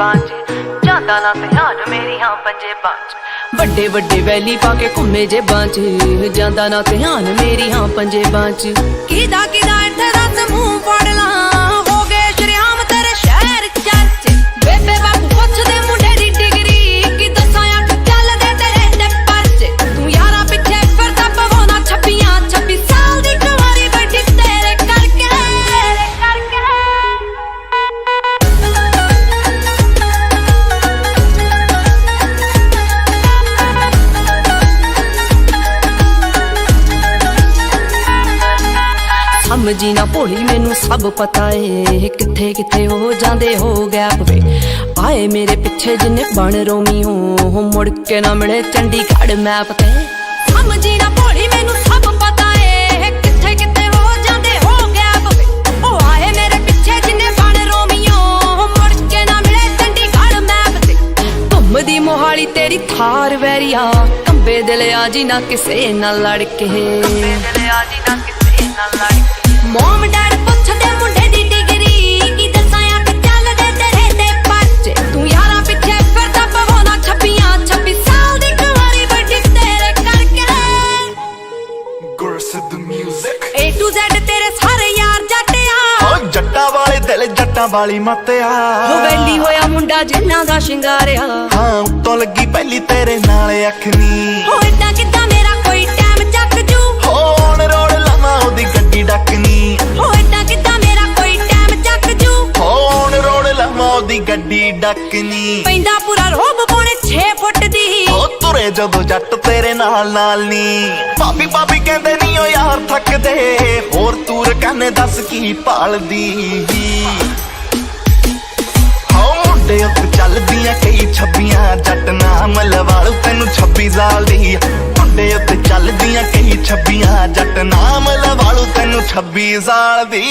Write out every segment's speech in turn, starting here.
बांच जांदा ना ध्यान मेरी हाँ पंजे बांच ਵੱਡੇ ਵੱਡੇ ਵੈਲੀ ਪਾ ਕੇ ਘੁੰਮੇ ਜੇ ਬਾਂਚ ਜਾਂਦਾ ਨਾ ਧਿਆਨ ਮੇਰੀ ਹਾਂ ਪੰਜੇ ਬਾਂਚ ਕਿਦਾ ਕਿਦਾ ਇੱਥੇ ਰਸ ਮੂੰਹ ਫੜ ਲਾਂ ਹੋ ਗਏ ਸ਼ਰਿਆਮ ਤੇਰੇ ਸ਼ਹਿਰ ਚਰਚ ਬੇਬੇ ਬਾਪੂ ਪੁੱਛਦੇ ਮੁੰਡੇ ਦੀ ਡਿਗਰੀ ਕਿ ਦੱਸਾਂ ਅੱਖ ਚੱਲਦੇ ਤੇਰੇ ਤੇ ਪਰਚ ਤੂੰ ਯਾਰਾਂ ਪਿੱਛੇ ਫਿਰਦਾ ਪਵਾਉਣਾ 26 ਸਾਲ ਦੀ ਕੁਆਰੀ ਬੈਠੀ ਤੇਰੇ ਕਰਕੇ ਸਮਝੀ ਨਾ ਭੋਲੀ ਮੈਨੂੰ ਸਭ ਪਤਾ ਏ ਕਿੱਥੇ ਕਿੱਥੇ ਹੋ ਜਾਂਦੇ ਹੋ ਗੈਪ ਵੇ ਆਏ ਮੇਰੇ ਪਿੱਛੇ ਜਿੰਨੇ ਬਣ ਰੋਮੀਓ ਮੁੜ ਕੇ ਨਾ ਮਿਲੇ ਚੰਡੀਗੜ੍ਹ ਮੈਪ ਤੇ ਸਮਝੀ ਨਾ ਭੋਲੀ ਮੈਨੂੰ ਸਭ ਪਤਾ ਏ ਕਿੱਥੇ ਕਿੱਥੇ ਹੋ ਜਾਂਦੇ ਹੋ ਗੈਪ ਵੇ ਉਹ ਆਏ ਮੇਰੇ ਪਿੱਛੇ ਜਿੰਨੇ ਬਣ ਰੋਮੀਓ ਮੁੜ ਕੇ ਨਾ ਮਿਲੇ ਚੰਡੀਗੜ੍ਹ ਮੈਪ ਤੇ ਘੁੰਮਦੀ ਮੋਹਾਲੀ ਤੇਰੀ ਥਾਰ ਵੈਰੀਆ ਕੰਬੇ ਦਿਲ ਆ ਜੀ ਨਾ ਕਿਸੇ ਨਾਲ ਲੜ ਕੇ ਕੰਬੇ ਦਿਲ ਆ ਜੀ ਨਾ ਕਿਸੇ ਨਾਲ ਲੜ ਕੇ ਮੋਮ ਡੈਡ ਪੁੱਛਦੇ ਮੁੰਡੇ ਦੀ ਡਿਗਰੀ ਕੀ ਦੱਸਾਂ ਅੱਖ ਚੱਲਦੇ ਤੇਰੇ ਤੇ ਪਰਚ ਤੂੰ ਯਾਰਾਂ ਪਿੱਛੇ ਫਿਰਦਾ ਪਵਾਉਣਾ 26 ਸਾਲ ਦੀ ਕੁਆਰੀ ਬੈਠੀ ਤੇਰੇ ਕਰਕੇ ਗੁਰਸਿੱਧ ਮਿਊਜ਼ਿਕ A to Z ਤੇਰੇ ਸਾਰੇ ਯਾਰ ਜੱਟਿਆ ਓ ਜੱਟਾਂ ਵਾਲੇ ਦਿਲ ਜੱਟਾਂ ਵਾਲੀ ਮੱਤਿਆ ਹੋ ਵੈਲੀ ਹੋਇਆ ਮੁੰਡਾ ਜਿੰਨਾ ਦਾ ਸ਼ਿੰਗਾਰਿਆ ਹਾਂ ਉੱਤੋਂ ਲੱਗੀ ਪਹਿਲੀ ਤੇਰੇ ਨਾਲ ਅੱਖ ਨੀ ਹੋ ਏਦਾਂ ਕਿੱਦਾਂ ਮੇਰਾ ਕੋਈ ਟਾਈਮ ਚੱਕ ਜੂ ਹੋ ਔਨ ਰੋਡ ਲਾਵਾਂ ਉਹਦੀ ਗੱਡੀ ਡੱਕਨੀ ਹੋ ਏਦਾਂ ਕਿੱਦਾਂ ਮੇਰਾ ਕੋਈ ਟਾਈਮ ਚੱਕ ਜੂ ਹੋ ਔਨ ਰੋਡ ਲਾਵਾਂ ਉਹਦੀ ਗੱਡੀ ਡੱਕਨੀ ਪੈਂਦਾ ਪੂਰਾ ਰੋਬ ਪੌਣੇ 6 ਫੁੱਟ ਦੀ ਹੋ ਤੁਰੇ ਜਦੋਂ ਜੱਟ ਤੇਰੇ ਨਾਲ ਨੀ ਭਾਬੀ ਭਾਬੀ ਕਹਿੰਦੇ ਨੀ ਓ ਯਾਰ ਥੱਕਦੇ ਹੋਰ ਤੂਰ ਕਹਿੰਦੇ ਦੱਸ ਕੀ ਭਾਲਦੀ ਹੋ ਮੁੰਡੇ ਉੱਤੇ ਚੱਲਦੀਆਂ ਕਈ 26 ਜੱਟ ਨਾਮ ਲਵਾਲੂ ਤੈਨੂੰ 26 ਸਾਲ ਦੀ ਮੁੰਡੇ ਉੱਤੇ ਚੱਲਦੀਆਂ ਕਈ 26 ਜੱਟ ਨਾਮ ਲਵਾਲੂ ਤੈਨੂੰ 26 ਸਾਲ ਦੀ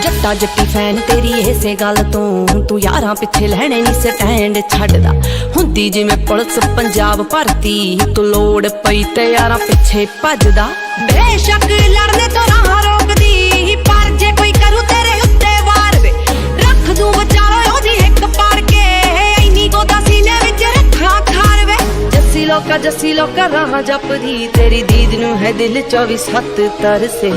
ਜੱਟਾ ਜੱਟੀ ਫੈਨ ਤੇਰੀ ਇਸੇ ਗੱਲ ਤੋਂ ਤੂੰ ਯਾਰਾਂ ਪਿੱਛੇ ਲੈਣੇ ਨਹੀਂ ਸਟੈਂਡ ਛੱਡਦਾ ਹੁੰਦੀ ਜਿਵੇਂ ਪੁਲਿਸ ਪੰਜਾਬ ਭਰਤੀ ਤੂੰ ਲੋੜ ਪਈ ਤੇ ਯਾਰਾਂ ਪਿੱਛੇ ਭੱਜਦਾ ਬੇਸ਼ੱਕ ਲੜਨੇ ਤੋਂ ਰਾਹ ਰੋਕਦੀ ਪਰ ਜੇ ਕੋਈ ਕਰੂ ਤੇਰੇ ਉੱਤੇ ਵਾਰ ਵੇ ਰੱਖ ਦੂੰ ਵਿਚਾਰੋ ਉਹਦੀ ਇੱਕ ਪਾੜ ਕੇ ਇੰਨੀ ਗੋਦਾ ਸੀਨੇ ਵਿੱਚ ਰੱਖਾਂ ਖਾਰ ਵੇ ਜੱਸੀ ਲੋਕਾ ਰਾਹ ਜਪਦੀ ਤੇਰੀ ਦੀਦ ਨੂੰ ਹੈ ਦਿਲ 24/7 ਤਰਸੇ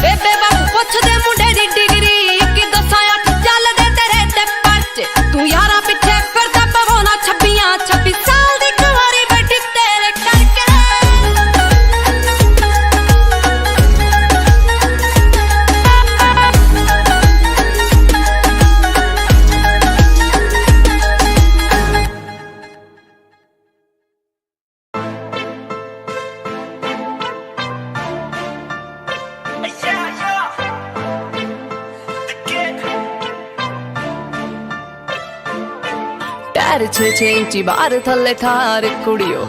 ਬੇਬੇ ਬਾਪੂ ਪੁੱਛਦੇ ਮੁੰਡੇ ਦੀ ਡਿਗਰੀ ਕਿ ਦੱਸਾਂ ਅੱਖ ਚੱਲਦੇ ਤੇਰੇ ਤੇ ਪਰਚ ਤੂੰ ਯਾਰਾਂ ਪਿੱਛੇ ਫਿਰਦਾ ਪਵਾਉਣਾ 26 ਸਾਲ ਦੀ ਕੁਆਰੀ ਬੈਠੀ ਤੇਰੇ ਕਰਕੇ ਟਾਇਰ 6 ਇੰਚੀ ਬਾਹਰ ਥੱਲੇ ਥਾਰ ਕੁੜੀਓ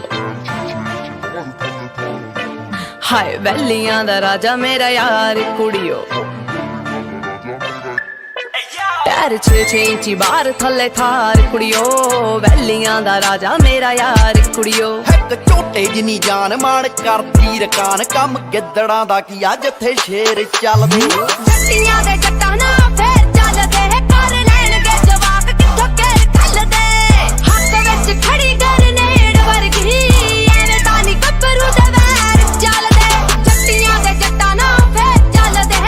ਹਾਏ ਵੈਲੀਆਂ ਦਾ ਰਾਜਾ ਮੇਰਾ ਯਾਰ ਕੁੜੀਓ ਟਾਇਰ 6 ਇੰਚੀ ਬਾਹਰ ਥੱਲੇ ਥਾਰ ਕੁੜੀਓ ਵੈਲੀਆਂ ਦਾ ਰਾਜਾ ਮੇਰਾ ਯਾਰ ਕੁੜੀਓ ਇੱਕ ਝੋਟੇ ਜਿੰਨੀ ਜਾਨ ਮਾਣ ਕਰਦੀ ਰਕਾਨ ਕੰਮ ਗਿੱਦੜਾਂ ਦਾ ਕੀ ਆ ਜਿੱਥੇ ਸ਼ੇਰ ਚੱਲਦੇ ਜੱਟੀਆਂ ਦੇ ਜੱਟਾਂ ਨਾ ਫੇਰ ਚੱਲਦੇ ਕਰ ਲੈਣਗੇ ਜਵਾਕ ਕਿੱਥੋਂ ਘੇਰ ਕੱਲਦੇ ਹੱਥ ਵਿੱਚ ਖੜੀ ਗਰਨੇਡ ਵਰਗੀ ਐਵੇਂ ਤਾਂ ਨੀ ਗੱਭਰੂ ਦੇ ਵੈਰ ਚੱਲਦੇ ਜੱਟੀਆਂ ਦੇ ਜੱਟਾਂ ਨਾ ਫੇਰ ਚੱਲਦੇ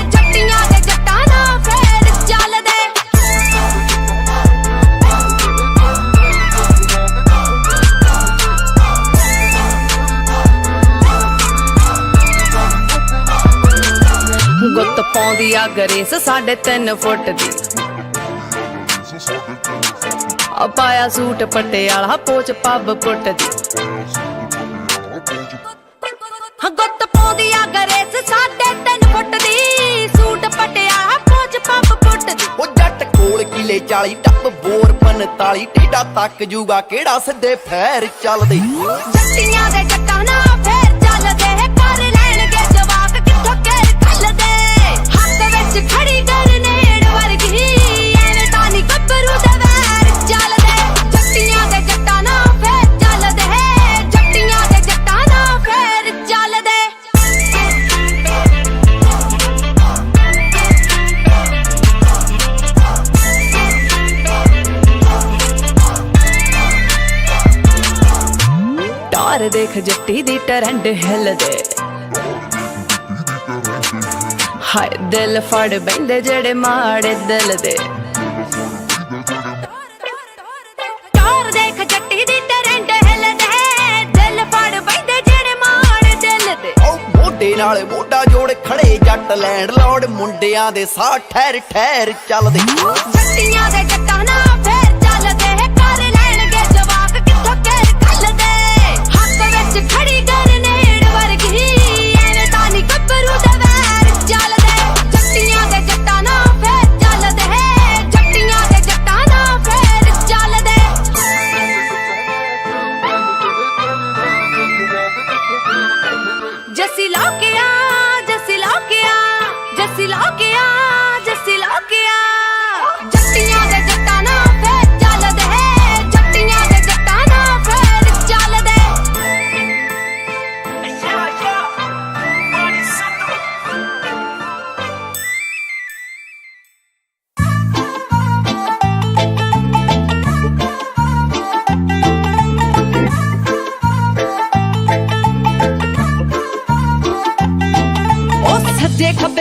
ਜੱਟੀਆਂ ਦੇ ਜੱਟਾਂ ਨਾ ਫੇਰ ਚੱਲਦੇ ਗੁੱਤ ਪਾਉਂਦੀ ਆ ਗਰੇਸ 3.5 ਫੁੱਟ ਦੀ ਆ ਪਾਇਆ ਸੂਟ ਪਟਿਆਲਾ ਪੋਚ ਪੱਬ ਪੁੱਟ ਦੀ ਗੁੱਤ ਪਾਉਂਦੀ ਆ ਗਰੇਸ 3.5 ਫੁੱਟ ਦੀ ਸੂਟ ਪਟਿਆਲਾ ਪੋਚ ਪੱਬ ਪੁੱਟ ਦੀ ਉਹ ਜੱਟ ਕੋਲ ਕਿਲੇ 40 ਟੱਪ ਬੋਰ 45 ਟੇਡਾ ਤੱਕ ਜੂਗਾ ਕਿਹੜਾ ਸਿੱਧੇ ਫੇਰ ਚੱਲਦੇ ਜੱਟੀਆਂ ਦੇ ਜੱਟਾਂ ਨਾ ਫੇਰ ਚੱਲਦੇ ਕਰ ਲੈਣਗੇ ਜਵਾਕ ਕਿੱਥੋਂ ਘੇਰ ਕੱਲਦੇ ਹੱਥ ਵਿੱਚ ਖੜੀ ਗਰਨੇਡ ਵਰਗੀ ਐਵੇਂ ਤਾਂ ਨੀ ਗੱਭਰੂ ਦੇ ਵੈਰ ਚੱਲਦੇ ਜੱਟੀਆਂ ਦੇ ਜੱਟਾਂ ਨਾ ਤਾਰ ਦੇਖ ਜੱਟੀ ਦੀ ਟਰੈਂਡ ਹਿੱਲਦੇ ਹਾਏ ਦਿਲ ਫੜ ਬੈਂਦੇ ਜਿਹੜੇ ਮਾੜੇ ਦਿਲ ਦੇ ਤਾਰ ਦੇਖ ਜੱਟੀ ਦੀ ਟਰੈਂਡ ਹਿੱਲਦੇ ਦਿਲ ਫੜ ਬੈਂਦੇ ਜਿਹੜੇ ਮਾੜੇ ਦਿਲ ਦੇ ਮੋਢੇ ਨਾਲ ਮੋਢਾ ਜੋੜ ਖੜੇ ਜੱਟ ਲੈਂਡ ਲੋੜ ਮੁੰਡਿਆਂ ਦੇ ਸਾਹ ਠਹਿਰ ਠਹਿਰ ਚੱਲਦੇ ਜੱਟੀਆਂ ਦੇ ਜੱਟਾਂ ਨਾਲ ਫੇਰ ਚੱਲਦੇ ਕਰ ਲੈਣਗੇ ਜਵਾਕ ਕਿੱਥੋਂ ਕਹਿ ਕੱਲਦੇ ਹੱਥ ਵਿੱਚ ਖੜੀ ਗਰਨੇਡ ਵਰਗੀ ਐਵੇਂ ਤਾਂ ਨਹੀਂ ਗੱਭਰੂ ਦਾ ਵੈਰ ਚੱਲਦੇ ਜੱਟੀਆਂ ਦੇ ਜੱਟਾਂ ਨਾਲ ਫੇਰ ਚੱਲਦੇ ਜੱਟੀਆਂ ਦੇ ਜੱਟਾਂ ਨਾਲ ਫੇਰ ਚੱਲਦੇ ਜੱਸੀ ਲੋਕਿਆ ਜੱਸੀ ਲੋਕਿਆ ਜੱਸੀ ਲੋਕਿਆ ਜੱਸੀ ਲੋਕਿਆ ਜੱਟੀਆਂ ਦੇ ਜੱਟਾਂ ਨਾਲ ਫੇਰ ਚੱਲਦੇ ਜੱਟੀਆਂ ਦੇ ਜੱਟਾਂ ਨਾਲ ਫੇਰ ਚੱਲਦੇ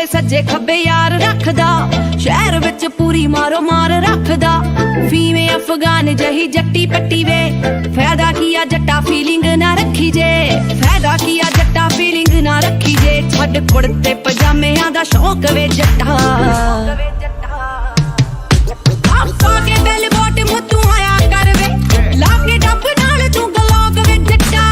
ਸੱਜੇ ਖੱਬੇ ਯਾਰ ਰੱਖਦਾ ਸ਼ਹਿਰ ਵਿੱਚ ਪੂਰੀ ਮਾਰੋ ਮਾਰ ਰੱਖਦਾ ਫੀਵੇਂ ਅਫਗਾਨ ਜਹੀ ਜੱਟੀ ਪੱਟੀ ਵੇ ਫਾਇਦਾ ਕੀ ਆ ਜੱਟਾ ਫੀਲਿੰਗ ਨਾ ਰੱਖੀ ਜੇ ਫਾਇਦਾ ਕੀ ਆ ਜੱਟਾ ਫੀਲਿੰਗ ਨਾ ਰੱਖੀ ਜੇ ਛੱਡ ਕੁੜਤੇ ਪਜਾਮਿਆਂ ਦਾ ਸ਼ੌਕ ਵੇ ਜੱਟਾ ਆਪਾ ਕੇ ਬੈਲ ਬੋਟ ਮੁੱਤੂ ਆਇਆ ਕਰ ਵੇ ਲਾ ਕੇ ਡੱਬ ਨਾਲ ਤੂੰ ਗਲੋਕ ਵੇ ਜੱਟਾ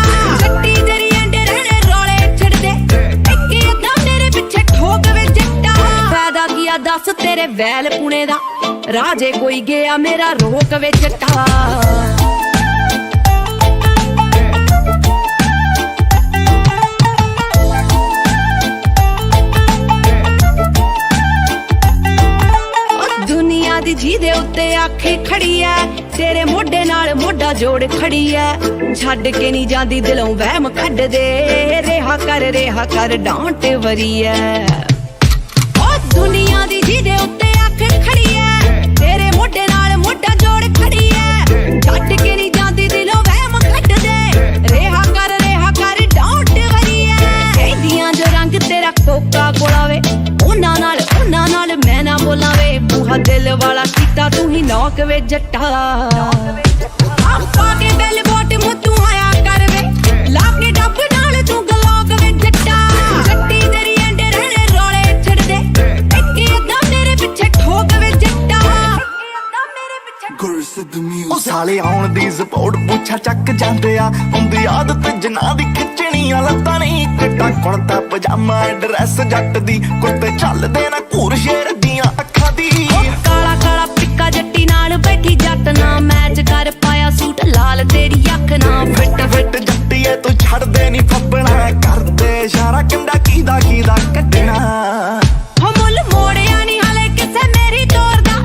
ਜੱਟੀ ਤੇਰੀ ਐਂਡੇ ਰਹਿਣੇ ਰੋਲੇ ਛੱਡਦੇ ਇੱਕ ਅੱਧਾ ਮੇਰੇ ਪਿੱਛੇ ਠੋਕ ਵੇ ਜੱਟਾ ਫਾਇਦਾ ਕੀ ਆ ਦੱਸ ਤੇਰੇ ਵੈਲ ਪੁਣੇ ਦਾ ਰਾਜੇ ਕੋਈ ਗਿਆ ਮੇਰਾ ਰੋਕ ਵੇ ਜੱਟਾ ਦੀ ਜਿਹਦੇ ਉੱਤੇ ਆਖੇ ਖੜੀ ਐ ਤੇਰੇ ਮੋਢੇ ਨਾਲ ਮੋਢਾ ਜੋੜ ਖੜੀ ਐ ਛੱਡ ਕੇ ਨਹੀਂ ਜਾਂਦੀ ਦਿਲੋਂ ਵਹਿਮ ਕੱਢ ਦੇ ਰਿਹਾ ਕਰ ਡਾਂਟ ਵਰੀ ਐ ਉਹ ਦੁਨੀਆ ਦੀ ਜਿਹਦੇ ਉੱਤੇ ਆਖੇ ਖੜੀ ਐ ਤੇਰੇ ਮੋਢੇ ਨਾਲ ਮੋਢਾ ਜੋੜ ਖੜੀ ਐ ਛੱਡ ਕੇ ਨਹੀਂ ਜਾਂਦੀ ਦਿਲੋਂ ਵਹਿਮ ਕੱਢ ਦੇ ਰਿਹਾ ਕਰ ਡਾਂਟ ਵਰੀ ਐ ਕਹਿੰਦੀਆਂ ਜੋ ਰੰਗ ਤੇਰਾ ਕੋਕਾ ਕੋਲਾ ਵੇ ਉਹਨਾਂ ਨਾਲ ਮੈਂ ਨਾ ਬੋਲਾਂ ਵੇ ਬੂਹਾ ਦਿਲ ਵਾਲਾ ਕੀਤਾ ਤੂੰ ਹੀ ਨੌਕ ਵੇ ਜੱਟਾ ਆਪਾ ਕੇ ਬੈਲ ਬੋਟ ਮੁੱਤੂ ਆਇਆ ਕਰ ਵੇ ਲਾ ਕੇ ਡੱਬ ਨਾਲ ਤੂੰ ਗਲੋਕ ਵੇ ਜੱਟਾ ਜੱਟੀ ਤੇਰੀ ਐਂਡੇ ਰਹਿਣੇ ਰੋਲੇ ਛੱਡਦੇ ਇੱਕ ਅੱਧਾ ਮੇਰੇ ਪਿੱਛੇ ਠੋਕ ਵੇ ਜੱਟਾ ਉਹ ਸਾਲੇ ਆਉਣ ਦੀ ਸਪੋਰਟ ਪੁੱਛਾ ਚੱਕ ਜਾਂਦੇ ਆ ਹੁੰਦੀ ਆਦਤ ਜਨਾ ਦੀ ਖਿੱਚਣੀਆਂ ਲੱਤਾਂ ਨਹੀਂ ਕਿੱਟਾ ਕੁੜਤਾ ਪਜਾਮਾ ਡਰੈਸ ਜੱਟ ਦੀ ਕੁੱਤੇ ਚੱਲਦੇ ਨਾ ਘੂਰ ਸ਼ੇਰ ਦੀਆਂ ਅੱਖਾਂ ਦੀ ਕਾਲਾ ਕਾਲਾ ਪਿੱਕਾ ਜੱਟੀ ਨਾਲ ਬੈਠੀ ਜੱਟ ਨਾ ਮੈਚ ਕਰ ਪਾਇਆ ਸੂਟ ਲਾਲ ਤੇਰੀ ਅੱਖ ਨਾ ਫਿੱਟ ਜੱਟੀਏ ਤੂੰ ਛੱਡਦੇ ਨਹੀਂ ਫੱਬਣਾ ਕਰਦੇ ਇਸ਼ਾਰਾ ਕੰਡਾ ਕੀਦਾ ਕੱਢਣਾ ਹੋ ਮੁੱਲ ਮੋੜਿਆ ਨਹੀਂ ਹਲੇ ਕਿਸੇ ਮੇਰੀ ਤੋਰ ਦਾ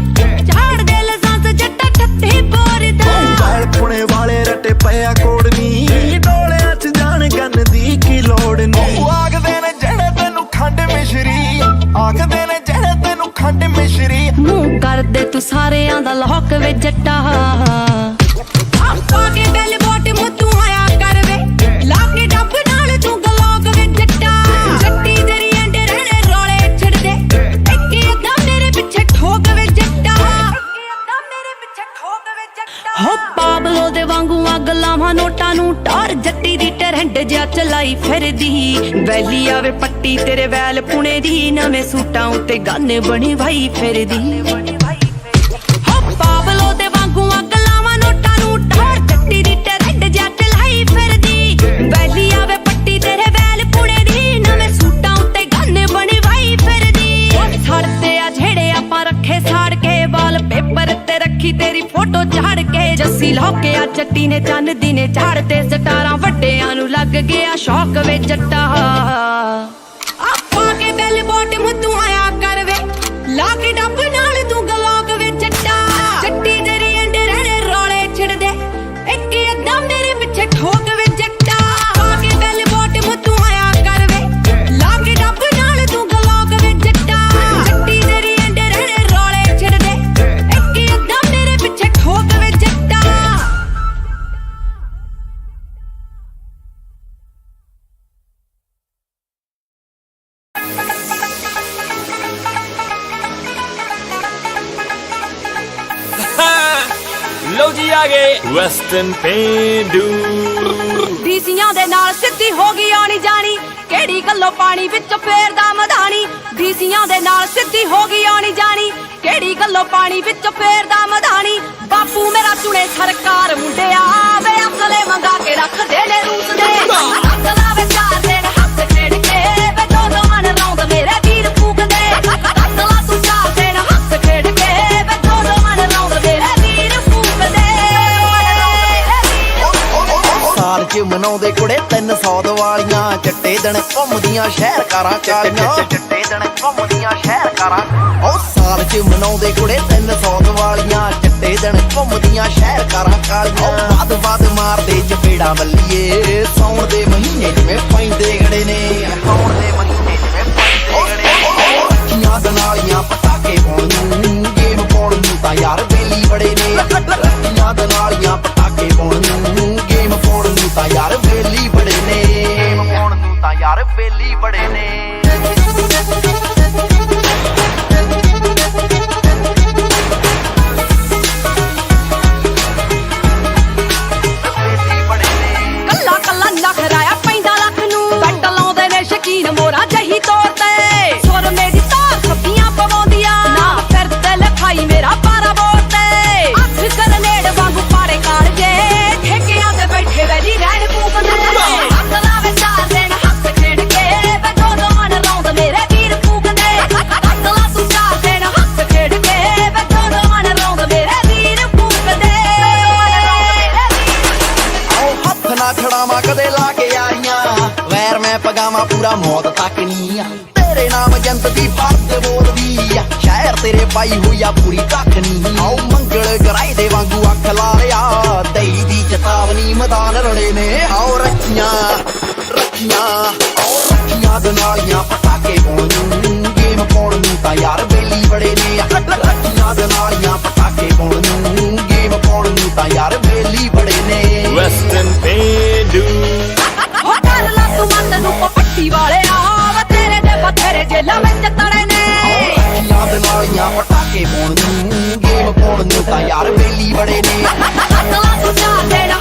ਝਾੜ ਦੇ ਲਸਾਂਸ ਜੱਟਾ ਠੱਤੀ ਬੋਰ ਦਾ ਵਾਲ ਪੁਣੇ ਵਾਲੇ ਰੱਟੇ ਪਿਆ ਕੋੜ ਨੀ ਡੋਲਿਆਂ 'ਚ ਜਾਣ ਗੰਨ ਦੀ ਕੀ ਲੋੜ ਨੀ ਉਹ ਆਖਦੇ ਨੇ ਜਿਹੜੇ ਤੈਨੂੰ ਖੰਡ ਮਿਸ਼ਰੀ ਆਖਦੇ ਨੇ ਜਿਹੜੇ ਤੈਨੂੰ ਖੰਡ ਮਿਸ਼ਰੀ ਮੂੰਹ ਕਰਦੇ ਤੂੰ ਸਾਰਿਆਂ ਦਾ ਲੋਕ ਵੇ ਜੱਟਾ ਆਪਾ ਕੇ ਬੈਲ ਬੋਟ ਮੁੱਤੂ ਆਇਆ ਕਰ ਵੇ ਲਾ ਕੇ ਡੱਬ ਨਾਲ ਤੂੰ ਗਲੋਕ ਵੇ ਜੱਟਾ ਜੱਟੀ ਤੇਰੀ ਐਂਡੇ ਰਹਿਣੇ ਰੋਲੇ ਛੱਡਦੇ ਇੱਕ ਅੱਧਾ ਮੇਰੇ ਪਿੱਛੇ ਠੋਕ ਵੇ ਜੱਟਾ ਹੋ ਪਾਬਲੋ ਦੇ ਵਾਂਗੂ ਅੱਗ ਲਾਵਾਂ ਨੋਟਾਂ ਨੂੰ ਟਾਰ ਜੱਟੀ ਦੀ ਟਰੈਂਡ ਜਿਆ ਚਲਾਈ ਫਿਰਦੀ ਵੈਲੀ ਆਵੇ ਪੱਟੀ ਤੇਰੇ ਵੈਲ ਪੁਣੇ ਦੀ ਨਵੇਂ ਸੂਟਾਂ ਉੱਤੇ ਗਾਨੇ ਬਣੀ ਭਾਈ ਫਿਰਦੀ ਹੋ ਪਾਬਲੋ ਦੇ ਵਾਂਗੂ ਅੱਗ ਲਾਵਾਂ ਨੋਟਾਂ ਨੂੰ ਟਾਰ ਜੱਟੀ ਦੀ ਟਰੈਂਡ ਜਿਆ ਚਲਾਈ ਫਿਰਦੀ ਵੈਲੀ ਆਵੇ ਪੱਟੀ ਤੇਰੇ ਵੈਲ ਪੁਣੇ ਦੀ ਨਵੇਂ ਸੂਟਾਂ ਉੱਤੇ ਗਾਨੇ ਬਣੀ ਭਾਈ ਫਿਰਦੀ ਉਹ ਛੜਦੇ ਆ ਜਿਹੜੇ ਆਪਾਂ ਰੱਖੇ ਸਾੜ ਕੇ ਵਾਲ ਪੇਪਰ ਤੇ ਰੱਖੀ ਤੇਰੀ ਫੋਟੋ ਝਾੜ ਕੇ ਜੱਸੀ ਲੋਕਿਆ ਜੱਟੀ ਨੇ ਚੰਨ ਦੀ ਨੇ ਝਾੜ ਤੇ ਸਟਾਰਾਂ ਵੱਡਿਆਂ ਨੂੰ ਲੱਗ ਗਿਆ ਸ਼ੌਕ ਵੇ ਜੱਟਾ ਆਪਾ ਕੇ ਬੈਲ ਬੋਟ ਮੁੱਤੂ ਆਇਆ ਕਰ ਵੇ ਲਾ ਕੇ ਡੱਬ ਨਾਲ ਤੂੰ ਗਲੋਕ ਵੇ ਜੱਟਾ ਜੱਟੀ ਤੇਰੀ ਐਂਡੇ ਰਹਿਣੇ ਰੋਲੇ ਛੱਡਦੇ ਇੱਕ ਅੱਧਾ ਮੇਰੇ ਪਿੱਛੇ ਠੋਕ ਵੇ ਜੱਟਾ ਆਪਾ ਕੇ ਬੈਲ ਬੋਟ ਮੁੱਤੂ ਆਇਆ ਕਰ ਵੇ ਲਾ ਕੇ ਡੱਬ ਨਾਲ ਤੂੰ ਗਲੋਕ ਵੇ ਜੱਟਾ ਜੱਟੀ ਤੇਰੀ ਐਂਡੇ ਰਹਿਣੇ ਰੋਲੇ ਛੱਡਦੇ ਇੱਕ ਅੱਧਾ ਮੇਰੇ ਪਿੱਛੇ ਠੋਕ ਵੇ ਜੱਟਾ ਆ ਗਏ ਵੈਸਟਰਨ ਪੇਂਡੂ। ਡੀਸੀਆਂ ਦੇ ਨਾਲ ਸਿੱਧੀ ਹੋ ਗਈ ਆਣੀ ਜਾਣੀ, ਕਿਹੜੀ ਗੱਲੋਂ ਪਾਣੀ ਵਿੱਚ ਫੇਰਦਾ ਮਧਾਣੀ। ਡੀਸੀਆਂ ਦੇ ਨਾਲ ਸਿੱਧੀ ਹੋ ਗਈ ਆਣੀ ਜਾਣੀ, ਕਿਹੜੀ ਗੱਲੋਂ ਪਾਣੀ ਵਿੱਚ ਫੇਰਦਾ ਮਧਾਣੀ। ਬਾਪੂ ਮੇਰਾ ਚੁਣੇ ਸਰਕਾਰ ਮੁੰਡਿਆ ਵੇ ਅਸਲੇ ਮੰਗਾ ਕੇ ਰੱਖਦੇ ਨੇ ਰੂਸ ਦੇ। ਅਸਲਾ ਵੇ ਚਾਰ ਦਿਨ ਹੱਥ ਖੇਡ ਕੇ ਵੇ ਦੋ ਮਨ ਰੌਂਦ ਮੇਰੇ ਵੀਰ ਫੂਕਦੇ। ਅਸਲਾ ਤੂੰ ਚਾਰ ਦਿਨ ਹੱਥ ਖੇਡ ਕੇ ਵੇ ਦੋ ਮਨ ਰੌਂਦ ਮੇਰੇ ਵੀਰ ਫੂਕਦੇ। ਸਾਲ ਚ ਮਨਾਉਂਦੇ ਕੁੜੇ 300 ਦੀਵਾਲੀਆਂ, ਚੱਟੇ ਦਿਨ ਘੁੰਮਦੀਆਂ ਸ਼ਹਿਰ ਕਾਰਾਂ ਕਾਲੀਆਂ। ਚੱਟੇ ਦਿਨ ਘੁੰਮਦੀਆਂ ਸ਼ਹਿਰ ਕਾਰਾਂ। ਉਹ ਸਾਲ ਚ ਮਨਾਉਂਦੇ ਕੁੜੇ 300 ਦੀਵਾਲੀਆਂ, ਚੱਟੇ ਦਿਨ ਘੁੰਮਦੀਆਂ ਸ਼ਹਿਰ ਕਾਰਾਂ ਕਾਲੀਆਂ। ਵੱਧ ਵੱਧ ਮਾਰਦੇ ਚਪੇੜਾ ਬੱਲੀਏ, ਸੌਣ ਦੇ ਮਹੀਨੇ ਜਿਵੇਂ ਪੈਂਦੇ ਗੜੇ ਨੇ। ਸੌਣ ਦੇ ਮਹੀਨੇ ਜਿਵੇਂ ਪੈਂਦੇ ਗੜੇ। ਰੱਖੀਆਂ ਦਨਾਲੀਆਂ ਪਟਾਕੇ ਪਾਉਣ ਨੂੰ, ਗੇਮ ਪਾਉਣ ਨੂੰ ਤਾਂ ਯਾਰ ਬੇਲੀ ਬੜੇ ਨੇ। ਰੱਖੀਆਂ ਦਨਾਲੀਆਂ ਪਟਾਕੇ ਪਾਉਣ ਨੂੰ, ਗੇਮ ਪਾਉਣ ਨੂੰ ਤਾਂ ਯਾਰ ਬੇਲੀ ਬੜੇ ਨੇ। ਗੇਮ ਪਾਉਣ ਨੂੰ ਤਾਂ ਯਾਰ ਬੇਲੀ ਬੜੇ ਨੇ। ਕੱਲਾ ਕੱਲਾ ਨਖਰਾਇਆ ਪੈਂਦਾ ਲੱਖ ਨੂੰ, ਬੈਟ ਲਾਉਂਦੇ ਨੇ ਸ਼ਕੀਨ ਮੋਰਾ ਜਹੀ ਤੌਰ ਤੇ। ਸੁਰ ਮੇਰੀ ਤਾਰ ਛੱਪੀਆਂ ਪਵਾਉਂਦੀਆਂ, ਨਾ ਫਿਰਦੇ ਲਖਾਈ ਮੇਰਾ ਪਾਰਾ ਬੋਲ ਤੇ। ਅੱਖ ਕਰਨੇੜ ਵਾਂਗੂ ਪਾਰੇ ਕਾਲਜੇ, ਠੇਕਿਆਂ ਤੇ ਬੈਠੇ ਵੈਲੀ ਰਹਿਣ ਪੂਪਦੇ। ਅਸਲਾ ਵੇ ਚਾਰ ਦਿਨ ਹੱਥ ਖੇਡ ਕੇ ਵੇ ਦੋ ਮਨ ਰੌਂਦ ਮੇਰੇ ਵੀਰ ਫੂਕਦੇ। ਅਸਲਾ ਤੂੰ ਚਾਰ ਦਿਨ ਹੱਥ ਖੇਡ ਕੇ ਵੇ ਦੋ ਮਨ ਰੌਂਦ ਮੇਰੇ ਵੀਰ ਫੂਕਦੇ। ਹੱਥ ਨਾ ਛੜਾਵਾਂ ਕਦੇ ਲਾ ਕੇ ਯਾਰੀਆਂ, ਵੈਰ ਮੈਂ ਪਗਾਵਾਂ ਪੂਰਾ ਮੌਤ ਤੱਕ ਨੀ। ਤੇਰੇ ਨਾਮ ਜੰਤ ਦੀ ਫਰਦ ਬੋਲਦੀ ਆ, ਸ਼ਹਿਰ ਤੇਰੇ ਪਾਈ ਹੋਈ ਆ ਪੂਰੀ ਕੱਖ ਨੀ। ਆਓ ਮੰਗਲ ਗਰਾਈ ਦੇ ਵਾਂਗੂ ਅੱਖ ਲਾ ਲਿਆ, ਦਈ ਦੀ ਚੇਤਾਵਨੀ ਮੈਦਾਨ ਰੜੇ ਨੇ। ਆਓ ਰੱਖੀਆਂ ਰੱਖੀਆਂ, ਆਓ ਰੱਖੀਆਂ ਦਨਾਲੀਆਂ ਪਟਾਕੇ ਪਾਉਣ ਨੂੰ, ਗੇਮ ਪਾਉਣ ਨੂੰ ਤਾਂ ਯਾਰ ਬੇਲੀ ਬੜੇ ਨੇ। ਰੱਖੀਆਂ ਦਨਾਲੀਆਂ ਪਟਾਕੇ ਪਾਉਣ ਨੂੰ, ਗੇਮ ਪਾਉਣ ਨੂੰ ਤਾਂ ਯਾਰ ਬੇਲੀ ਬੜੇ ਨੇ। ਵੈਸਟਰਨ ਪੇਂਡੂ। ਹੋ ਕਰ ਲਾ ਤੂੰ ਮੱਤ ਨੂੰ ਪੱਟੀ ਵਾਲਿਆ, ਵਾ ਤੇਰੇ ਦੇ ਬਥੇਰੇ ਜੇਲਾਂ ਵਿੱਚ ਤੜੇ ਨੇ। ਰੱਖੀਆਂ ਦਨਾਲੀਆਂ ਪਟਾਕੇ ਪਾਉਣ ਨੂੰ, ਗੇਮ ਪਾਉਣ ਨੂੰ ਤਾਂ ਯਾਰ ਬੇਲੀ ਬੜੇ ਨੇ। ਅਸਲਾ ਤੂੰ ਚਾਰ ਦੇਣਾ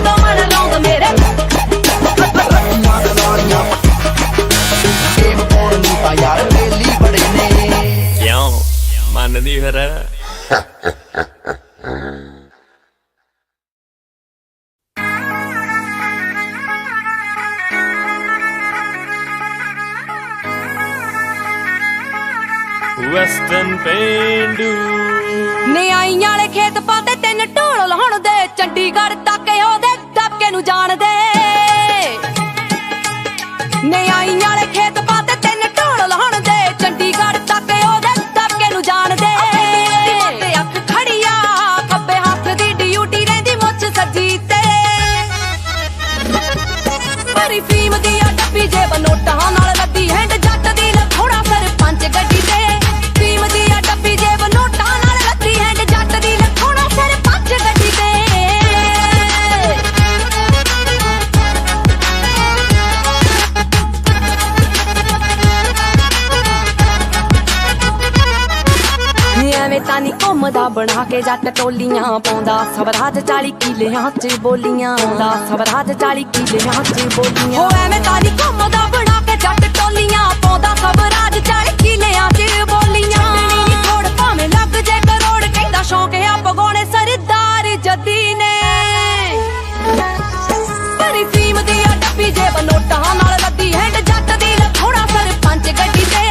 ਦੋ ਮਨ ਰੌਂਦ ਮੇਰੇ। ਰੱਖੀਆਂ ਦਨਾਲੀਆਂ ਗੇਮ ਪਾਉਣ ਨੂੰ ਤਾਂ ਯਾਰ ਬੇਲੀ ਬੜੇ ਨੇ। ਕਿਉਂ ਮੰਨਦੀ ਫਿਰ? ਵੈਸਟਰਨ ਪੇਂਡੂ। ਨਿਆਈ ਵਾਲੇ ਖੇਤ ਪਾਤੇ 3 ਢੋਲ ਲਾਉਣ ਦੇ, ਚੰਡੀਗੜ੍ਹ ਤੱਕ ਉਹਦੇ ਦਬਕੇ ਨੂੰ ਜਾਣਦੇ। ਨਿਆਈ ਵਾਲੇ ਖੇਤ ਪਾਤੇ 3 ਢੋਲ ਲਾਉਣ ਦੇ, ਚੰਡੀਗੜ੍ਹ ਤੱਕ ਉਹਦੇ ਦਬਕੇ ਨੂੰ ਜਾਣਦੇ। ਤੇ ਅੱਖ ਖੜੀਆ ਖੱਬੇ ਹੱਥ ਦੀ ਡਿਊਟੀ ਰਹਿੰਦੀ ਮੁੱਛ ਸੱਜੀ ਤੇ। ਭਰੀ ਫੀਮ ਦੀ ਆ ਡੱਬੀ ਜੇਬ ਨੋਟਾਂ ਨਾਲ ਲੱਦੀ, ਹੈਂਡ ਜੱਟ ਦੀ ਲਖੋੜਾ ਸਰਪੰਚ ਗੱਡੀ ਤੇ। ਫੀਮ ਦੀ ਆ ਡੱਬੀ ਜੇਬ ਨੋਟਾਂ ਨਾਲ ਲੱਦੀ, ਹੈਂਡ ਜੱਟ ਦੀ ਲਖੋੜਾ ਸਰਪੰਚ ਗੱਡੀ ਤੇ। ਐਵੇਂ ਤਾਂ ਨੀ ਘੁੰਮਦਾ ਬਣਾ ਕੇ ਜੱਟ ਟੋਲੀਆਂ ਪਾਉਂਦਾ, ਸਵਰਾਜ 40 ਕਿੱਲਿਆਂ 'ਚ ਬੋਲੀਆਂ ਪਾਉਂਦਾ। ਸਵਰਾਜ 40 ਕਿੱਲਿਆਂ 'ਚ ਬੋਲੀਆਂ। ਹੋ ਐਵੇਂ ਤਾਂ ਨੀ ਘੁੰਮਦਾ ਬਣਾ ਕੇ ਜੱਟ ਟੋਲੀਆਂ ਪਾਉਂਦਾ, ਸਵਰਾਜ 40 ਕਿੱਲਿਆਂ 'ਚ ਬੋਲੀਆਂ। ਨੀ ਥੋੜ ਭਾਵੇਂ ਲੱਗ ਜੇ ਕਰੋੜ, ਕਹਿੰਦਾ ਸ਼ੌਂਕ ਆ ਪਗਾਉਣੇ ਸਰਦਾਰ ਜੱਦੀ ਨੇ। ਭਰੀ ਫੀਮ ਦੀ ਆ ਡੱਬੀ ਜੇਬ ਨੋਟਾਂ ਨਾਲ ਲੱਦੀ, ਹੈਂਡ ਜੱਟ ਦੀ ਲਖੋੜਾ ਸਰਪੰਚ ਗੱਡੀ ਤੇ।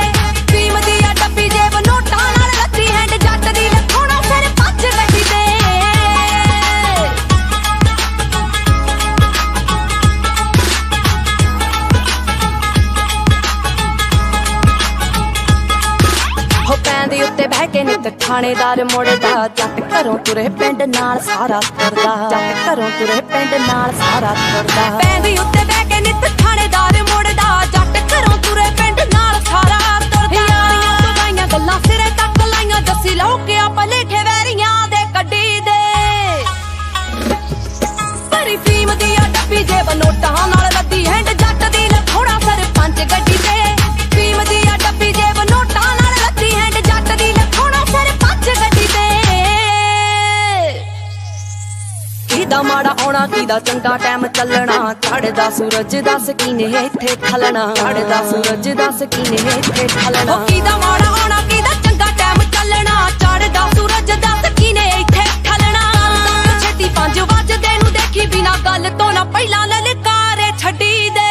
ਫੀਮ ਦੀ ਆ ਡੱਬੀ ਜੇਬ ਨੋਟਾਂ ਨਾਲ ਲੱਦੀ, ਹੈਂਡ ਜੱਟ ਦੀ ਲਖੋੜਾ ਸਰਪੰਚ ਗੱਡੀ ਤੇ। ਹੋ ਪੈਂਦੇ ਉੱਤੇ ਬਹਿ ਕੇ ਨਿੱਤ ਥਾਣੇਦਾਰ ਮੁੜਦਾ, ਜੱਟ ਘਰੋਂ ਤੁਰੇ ਪਿੰਡ ਨਾਲ ਸਾਰਾ ਤੁਰਦਾ। ਜੱਟ ਘਰੋਂ ਤੁਰੇ ਪਿੰਡ ਨਾਲ ਸਾਰਾ ਤੁਰਦਾ। ਪੈਂਦੇ ਉੱਤੇ ਬਹਿ ਕੇ ਨਿੱਤ ਥਾਣੇਦਾਰ ਮੁੜਦਾ, ਜੱਟ ਘਰੋਂ ਤੁਰੇ ਪਿੰਡ ਨਾਲ ਸਾਰਾ ਤੁਰਦਾ। ਯਾਰੀਆਂ ਪਗਾਈਆਂ ਗੱਲਾਂ ਸਿਰੇ ਤੱਕ ਲਾਈਆਂ, ਜੱਸੀ ਲਹੂ ਕੇ ਆਪਾਂ ਲੇਖੇ ਵੈਰੀਆਂ ਦੇ ਕੱਢੀ ਦੇ। ਭਰੀ ਫੀਮ ਦੀ ਆ ਡੱਬੀ ਜੇਬ ਨੋਟਾਂ ਨਾਲ ਲੱਦੀ, ਹੈਂਡ ਜੱਟ ਦੀ ਲਖੋੜਾ ਸਰਪੰਚ ਗੱਡੀ ਤੇ। ਫੀਮ ਦੀ ਆ ਡੱਬੀ ਜੇਬ ਨੋਟਾਂ ਨਾਲ ਲੱਦੀ, ਹੈਂਡ ਜੱਟ ਦੀ ਲਖੋੜਾ ਸਰਪੰਚ ਗੱਡੀ ਤੇ। ਕਿਦਾ ਮਾੜਾ ਆਉਣਾ ਕਿਦਾ ਚੰਗਾ ਟਾਈਮ ਚੱਲਣਾ ਚੜਦਾ ਸੂਰਜ ਦੱਸ ਕਿਨੇ ਇੱਥੇ ਠਲਣਾ ਚੜਦਾ ਸੂਰਜ ਦੱਸ ਕਿਨੇ ਇੱਥੇ ਠਲਣਾ ਉਹ ਕਿਦਾ ਮਾੜਾ ਆਉਣਾ ਕਿਦਾ ਚੰਗਾ ਟਾਈਮ ਚੱਲਣਾ ਚੜਦਾ ਸੂਰਜ ਦੱਸ ਕਿਨੇ ਇੱਥੇ ਠਲਣਾ ਛੇਤੀ 5 ਵਜਦੇ ਨੂੰ ਦੇਖੀ ਬਿਨਾ ਗੱਲ ਤੋਂ ਨਾ ਪਹਿਲਾਂ ਲਲਕਾਰੇ ਛੱਡੀ ਦੇ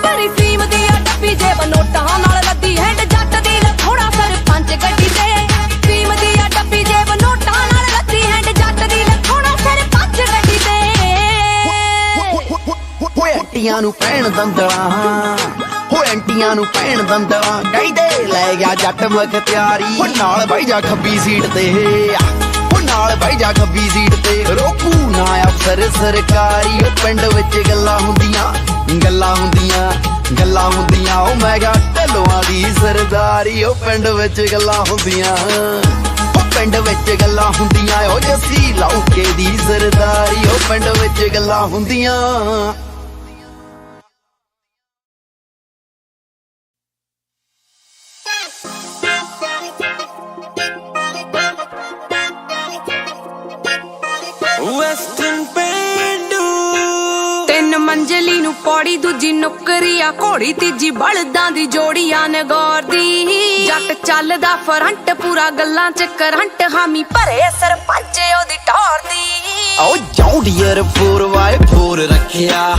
ਤੇਰੀ ਫੀਮ ਦੀ ਆ ਡੱਬੀ ਜੇਬ ਨੋਟਾਂ ਨਾਲ ਲੱਦੀ ਹੈਂਡ ਜੱਟ ਦੀ ਥੋੜਾ ਸਰਪੰਚ ਗੱਡੀ ਤੇ ਫੀਮ ਦੀ ਆ ਡੱਬੀ ਜੇਬ ਨੋਟਾਂ ਨਾਲ ਲੱਦੀ ਹੈਂਡ ਜੱਟ ਦੀ ਥੋੜਾ ਸਰਪੰਚ ਗੱਡੀ ਤੇ ਹੋਏ ਐਂਟੀਆਂ ਨੂੰ ਪੈਣ ਦੰਦਲਾ ਹੋਏ ਐਂਟੀਆਂ ਨੂੰ ਪੈਣ ਦੰਦਲਾ ਕਹਿੰਦੇ ਲੈ ਗਿਆ ਜੱਟ ਮੁਖਤਿਆਰੀ ਉਹ ਨਾਲ ਬਾਈ ਜਾ ਖੱਬੀ ਸੀਟ ਤੇ ਉਹ ਨਾਲ ਬਾਈ ਜਾ ਖੱਬੀ ਸੀਟ ਤੇ ਰੋਕੂ ਨਾ ਅਫਸਰ ਸਰਕਾਰੀ ਉਹ ਪਿੰਡ ਵਿੱਚ ਗੱਲਾਂ ਹੁੰਦੀਆਂ ਗੱਲਾਂ ਹੁੰਦੀਆਂ ਉਹ ਮੈਂ ਗਾ ਢੱਲੋਆਂ ਦੀ ਸਰਦਾਰੀ ਉਹ ਪਿੰਡ ਵਿੱਚ ਗੱਲਾਂ ਹੁੰਦੀਆਂ ਪਿੰਡ ਵਿੱਚ ਗੱਲਾਂ ਹੁੰਦੀਆਂ ਉਹ ਜੱਸੀ ਲੌਕੇ ਦੀ ਸਰਦਾਰੀ ਉਹ ਪਿੰਡ ਵਿੱਚ ਗੱਲਾਂ ਹੁੰਦੀਆਂ ਵੈਸਟਰਨ ਪੇਂਡੂ ਤਿੰਨ ਮੰਜ਼ਲੀ ਨੂੰ ਪੌੜੀ ਦੂਜੀ ਨੁਕਰੀ ਆ ਘੋੜੀ ਤੀਜੀ ਬਲਦਾਂ ਦੀ ਜੋੜੀ ਆ ਨਗੌਰ ਦੀ ਜੱਟ ਚੱਲਦਾ ਫਰੰਟ ਪੂਰਾ ਗੱਲਾਂ ਚ ਕਰੰਟ ਹਾਮੀ ਭਰੇ ਸਰਪੰਚ ਉਹਦੀ ਟੌਰ ਦੀ ਓ ਜੌਂਡੀਅਰ 4x4 ਰੱਖਿਆ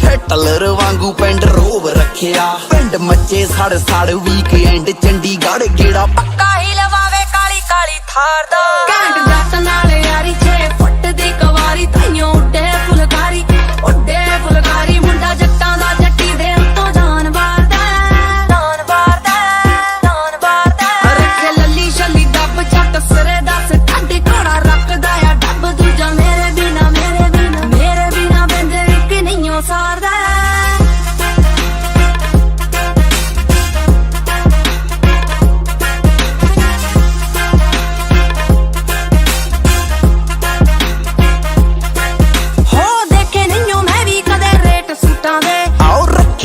ਹਿਟਲਰ ਵਾਂਗੂ ਪਿੰਡ ਰੋਬ ਰੱਖਿਆ ਪਿੰਡ ਮੱਚੇ ਸੜ ਵੀਕਐਂਡ ਚੰਡੀਗੜ੍ਹ ਗੇੜਾ ਪੱਕਾ ਹੀ ਲਵਾਵੇ ਕਾਲੀ ਕਾਲੀ ਥਾਰ ਦਾ ਘੈਂਟ ਜੱਟ ਨਾਲ ਯਾਰੀ 6 ਫੁੱਟ ਦੀ ਕਵਾਰੀ ਤਾਈਓ ਉੱਡੇ ਫੁਲਕਾਰੀ ਮੁੰਡਾ ਜੱਟਾਂ ਦਾ ਜੱਟੀ ਦੇ ਉੱਤੋਂ ਜਾਨ ਵਾਰਦਾ ਰੱਖੇ ਲੱਲੀ ਛੱਲੀ ਡੱਬ ਜੱਟ ਸਿਰੇ ਦੱਸ ਠੱਡੀ ਘੋੜਾ ਰੱਖਦਾ ਆ ਡੱਬ ਦੂਜਾ ਮੇਰੇ ਬਿਨਾ ਬੰਦੇ ਇੱਕ ਨਹੀਂਓ ਸਾਰਦਾ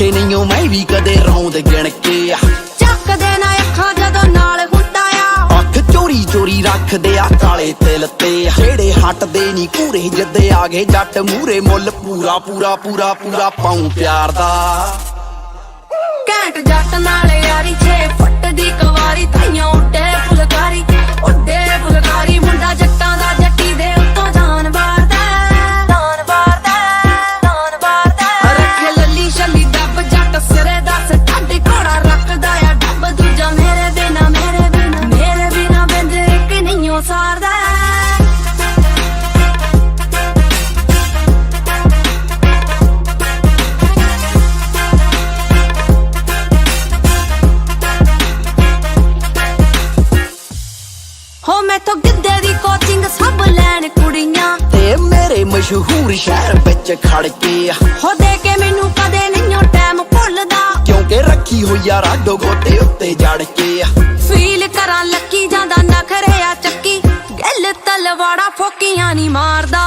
ਨਹੀਂਓ ਮੈਂ ਵੀ ਕਦੇ ਰੌਂਦ ਗਿਣ ਕੇ ਚੱਕਦੇ ਨਾ ਅੱਖਾਂ ਜਦੋਂ ਨਾਲ ਹੁੰਦਾ ਆ ਅੱਖ ਚੋਰੀ ਰੱਖਦੇ ਆ ਕਾਲੇ ਤਿਲ ਤੇ ਜਿਹੜੇ ਹਟਦੇ ਨਹੀਂ ਕੂਰੇ ਜੱਦੇ ਆ ਗਏ ਜੱਟ ਮੂਰੇ ਮੁੱਲ ਪੂਰਾ ਪਾਉ ਪਿਆਰ ਦਾ ਘੈਂਟ ਜੱਟ ਨਾਲ ਯਾਰੀ 6 ਫੁੱਟ ਦੀ ਕਵਾਰੀ ਤਾਈਓ ਉੱਡੇ ਫੁਲਕਾਰੀ ਮੁੰਡਾ ਜੱਟਾਂ ਦਾ ਜੱਟੀ ਦੇ ਉੱਤੋਂ ਜਾਨ ਵਾਰਦਾ ਰੱਖੇ ਲੱਲੀ ਛੱਲੀ ਡੱਬ ਜੱਟ ਸਿਰੇ ਦੱਸ ਠੱਡੀ ਘੋੜਾ ਰੱਖਦਾ ਆ ਡੱਬ ਦੂਜਾ ਮੇਰੇ ਬਿਨਾ ਬੰਦੇ ਇੱਕ ਨਹੀਂਓ ਸਾਰਦਾ ਹੋ ਮੈਥੋਂ ਗਿੱਧੇ ਦੀ ਕੋਚਿੰਗ ਸਭ ਲੈਣ ਕੁੜੀਆਂ ਤੇ ਮੇਰੇ ਮਸ਼ਹੂਰ ਸ਼ਹਿਰ ਵਿੱਚ ਖੜ ਕੇ ਹੋ ਦੇ ਕੇ ਮੈਨੂੰ ਕਦੇ ਨਹੀਂਓ ਟਾਈਮ ਭੁੱਲਦਾ ਕਿਉਂਕਿ ਰੱਖੀ ਹੋਈ ਆ ਰਾਡੋ ਗੋਤੇ ਉੱਤੇ ਜੜ ਕੇ ਫੀਲ ਕਰਾਂ ਲੱਕੀ ਜਾਂਦਾ ਨਖਰੇ ਆ ਚੱਕੀ ਗੱਲ ਤਲਵਾੜਾ ਫੋਕੀਆਂ ਨਹੀਂ ਮਾਰਦਾ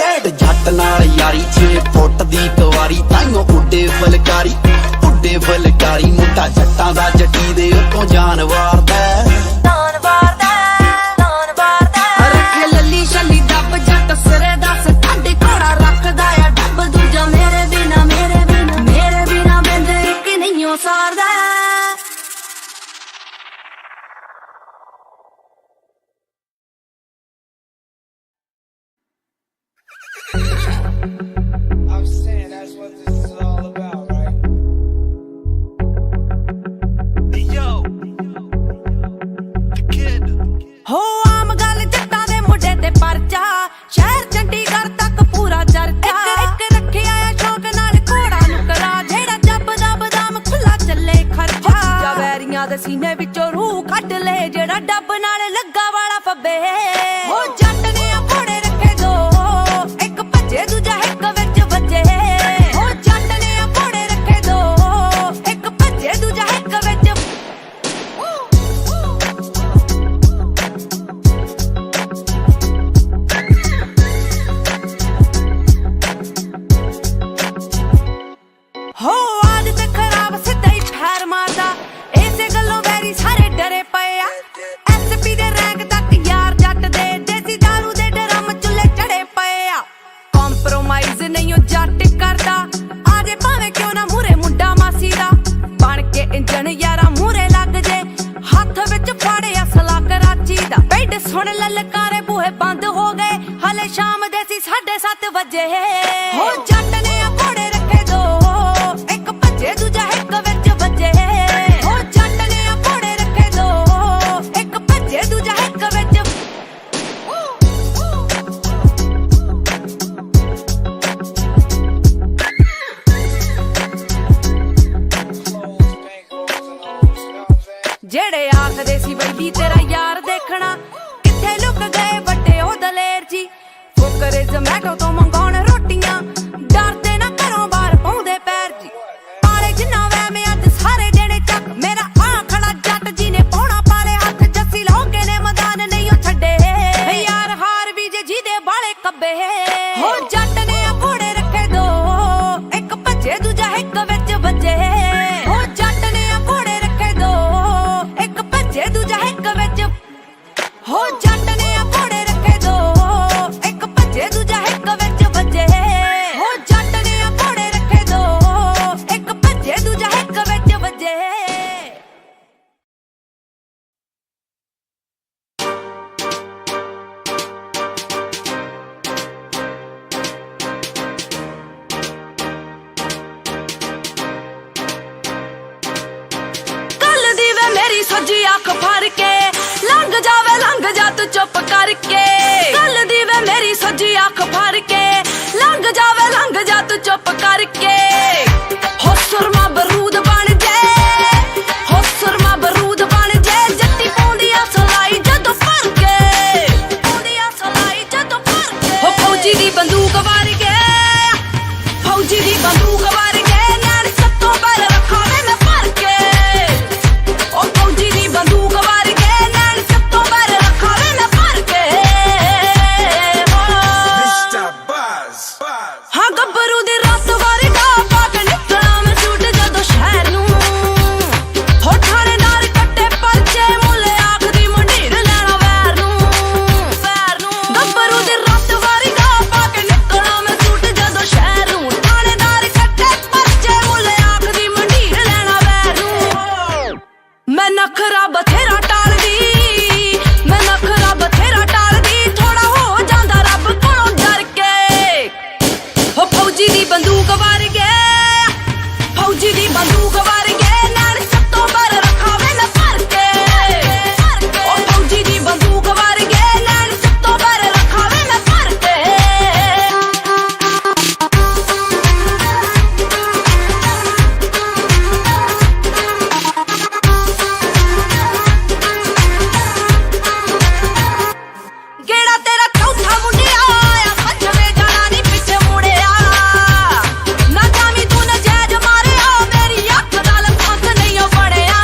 ਘੈਂਟ ਜੱਟ ਨਾਲ ਯਾਰੀ 6 ਫੁੱਟ ਦੀ ਕਵਾਰੀ ਤਾਈਓ ਉੱਡੇ ਫੁਲਕਾਰੀ ਮੁੰਡਾ ਜੱਟਾਂ ਦਾ ਜੱਟੀ ਦੇ ਉੱਤੋਂ ਜਾਨ ਵਾਰਦਾ ਰੱਖੇ ਲੱਲੀ ਛੱਲੀ ਡੱਬ ਜੱਟ ਸਿਰੇ ਦੱਸ ਠੱਡੀ ਘੋੜਾ ਰੱਖਦਾ ਆ ਡੱਬ ਦੂਜਾ ਮੇਰੇ ਬਿਨਾ ਬੰਦੇ ਇੱਕ ਨਹੀਂਓ ਸਾਰਦਾ I'm saying that's what this is all about, right? Hey, yo, the kid. ਹੋ ਆਮ ਗੱਲ ਜੱਟਾਂ ਦੇ ਮੁੰਡੇ ਤੇ ਪਰਚਾ ਸ਼ਹਿਰ ਚੰਡੀਗੜ੍ਹ ਤੱਕ ਪੂਰਾ ਚਰਚਾ ਇੱਕ ਰੱਖਿਆ ਆ ਸ਼ੌਕ ਨਾਲ ਘੋੜਾ ਨੁਕਰਾ ਜਿਹੜਾ ਜੱਬਦਾ ਬਦਾਮ ਖੁੱਲਾ ਚੱਲੇ ਖਰਚਾ ਜਾ ਵੈਰੀਆਂ ਦੇ ਸੀਨੇ ਵਿੱਚੋਂ ਰੂਹ ਕੱਢ ਲੈ ਜਿਹੜਾ ਡੱਬ ਨਾਲ ਲੱਗਾ ਵਾਲਾ ਫੱਬੇ ਹੋ ਜੱਟ ਨੇ ਆ ਘੋੜੇ ਰੱਖੇ ਦੋ ਇੱਕ ਭੱਜੇ ਦੂਜਾ ਇੱਕ ਵਿੱਚ ਵੱਜੇ ਹੋ ਜੱਟ ਨੇ ਆ ਘੋੜੇ ਰੱਖੇ ਦੋ ਇੱਕ ਭੱਜੇ ਦੂਜਾ ਇੱਕ ਵਿੱਚ ਹੋ ਆਦਤ ਖਰਾਬ ਸਿੱਧਾ ਹੀ ਠਹਿਰ ਮਾਰਦਾ ਇਸੇ ਗੱਲੋਂ ਵੈਰੀ ਸਾਰੇ ਡਰੇ ਪਏ ਆ ਐਸ सुन ललकारे बूहे बंद हो गए हले शाम दे सी 7:30 बजे हो जट ने घोड़े रखे दो एक भज्जे दूजा हिक विच बजे हो जट ने घोड़े रखे दो एक भज्जे दूजा हिक विच जेड़े आखदे सी बैली तेरा यार देखना किथे लुक गए बड़े ओ दलेर जी फुकरे ज़ोमैटो तो मंगाउण रोटियां डरदे ना घरों बाहर पाउंदे पैर जी पाले जिन्ना वै मैं अज सारे देने चक मेरा आखड़ा जट जी ने पौना पाले हथ जस्सी लोगे ने मैदान नहीं ओ छड्डे यार हार भी जे जी दे बाले कब्बे हो जट ने घोड़े रखे दो एक भज्जे दूजा हिक विच बजे हो जट ने घोड़े रखे दो एक भज्जे दूजा हिक विच हो जट ने घोड़े रखे दो एक भज्जे दूजा हिक विच बजे हो जट ने घोड़े रखे दो एक भज्जे दूजा हिक विच बजे कल दी वे मेरी सजी अख फड़ के लंघ जा तू चुप करके कल दी वे मेरी सजी अख फड़ के लंघ जा तू चुप करके हो सुरमा बरूद बन जे हो सुरमा बरूद बन जे जट्टी पौंदिया सलाई जदों फर के पौंदिया सलाई जदों फर के हो फौजी दी बंदूक वार के फौजी दी बंदूक वार के नैन सत्तों पर रखा वे मैं फर के ओ फौजी दी बंदूक वार के नैन सत्तों पर रखा वे मैं फर के Mr. Buzz. हाँ गब्बरू दी रात वारगा पाके निकला मैं सूट जदों शहर नूं हो थानेदार कट्टे परचे मुले आखदी मंडीर लैना वैर नूं गब्बरू दी रात वारगा पाके निकला मैं सूट जदों शहर नूं थानेदार कट्टे परचे मुले आखदी मंडीर लैना वैर नूं मैं नखरा बथेरा टालदी मैं नखरा बथेरा टालदी थोड़ा हो जांदा रब कोलों डर के हो फौजी दी बंदूक वार के फौजी दी बंदूक वार के नैन सत्तों पर रखा वे मैं फर के ओ फौजी दी बंदूक वार के नैन सत्तों पर रखा वे मैं फर के गेड़ा तेरा चौथा मुंडिया आया पंजवे जाना नी पिछे मुड़िया ना जामी तू न जैज मारिया मेरी अख दा लखास नहीं ओ बड़िया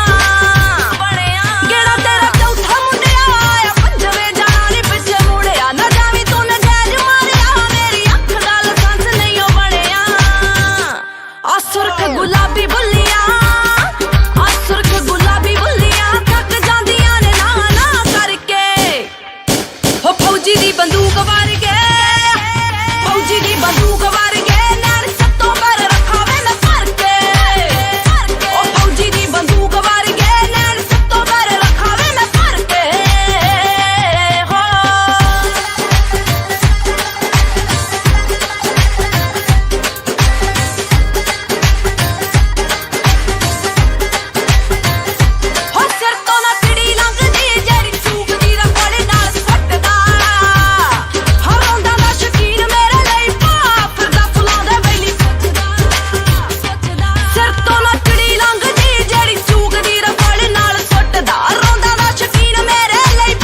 गेड़ा तेरा चौथा मुंडिया आया पंजवे जाना नी पिछे मुड़िया ना जामी तू न जैज मारिया मेरी अख दा लखास नहीं ओ बड़िया आ सुर्ख गुलाबी बुल्लियां आ सुर्ख गुलाबी बुल्लियां थक जांदियां ने ना ना करके हो फौजी दी बंदूक वार के फौजी दी बंदूक वार के नैन सत्तों पर रखा वे मैं फर के ओ फौजी दी बंदूक वार के नैन सत्तों पर रखा वे मैं फर के हो हो सिर तो ना चिड़ी लंघदी जेड़ी चूकदी रफड़ नाल सटदा हो रौंदा दा शकीन मेरे ਲਈ ਫਿਰਦਾ ਫੁੱਲਾਂ ਦੇ ਵੇਲੀ ਸੋਚਦਾ ਸਿਰ ਤੋਂ ਨਾ ਚਿੜੀ ਲੰਘਦੀ ਜਿਹੜੀ ਚੂਕਦੀ ਰਫੜ ਨਾਲ ਸੁੱਟਦਾ ਰੌਂਦਾ ਦਾ ਸ਼ਕੀਨ ਮੇਰੇ ਲਈ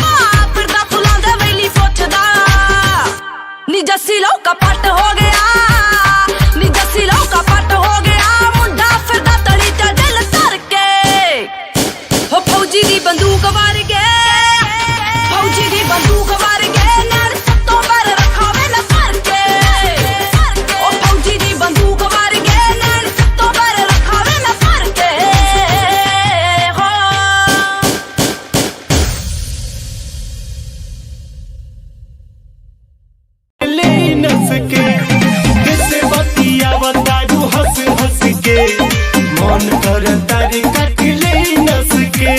ਫਿਰਦਾ ਫੁੱਲਾਂ ਦੇ ਵੇਲੀ ਸੋਚਦਾ ਨੀ ਜੱਸੀ ਲੋਕਾ ਪੱਟ ਹੋ ਗਿਆ ਨੀ ਜੱਸੀ ਲੋਕਾ ਪੱਟ ਹੋ ਗਿਆ ਮੁੰਡਾ ਫਿਰਦਾ ਤਲੀ ਤੇ ਦਿਲ ਧਰ ਕੇ ਹੋ ਫੌਜੀ ਦੀ ਬੰਦੂਕ ਵਾਰ ਕੇ ਫੌਜੀ ਦੀ ਬੰਦੂਕ ਵਾਰ ਕੇ ਨੈਣ ਸੱਤੋਂ ਪਰ ਰੱਖਾ ਵੇ ਮੈਂ ਫਰ ਕੇ ਉਹ ਫੌਜੀ ਦੀ ਬੰਦੂਕ ਵਾਰ ਕੇ ਨੈਣ ਸੱਤੋਂ ਪਰ ਰੱਖਾ ਵੇ ਮੈਂ ਫਰ ਕੇ ਹੋ ले नस के किसे बतिया बतारू हंस हंस के मन कर तारी कट ले नस के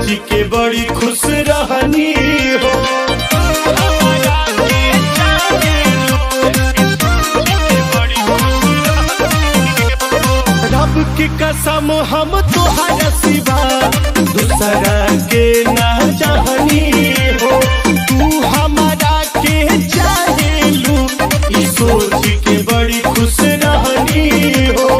सोच के बड़ी खुश रहनी हो। रब की कसम हम तोहरा सिवा दूसरा के ना चाहनी हो। तू हमारा के चाहेलू, ई सोच के बड़ी खुश रहनी हो।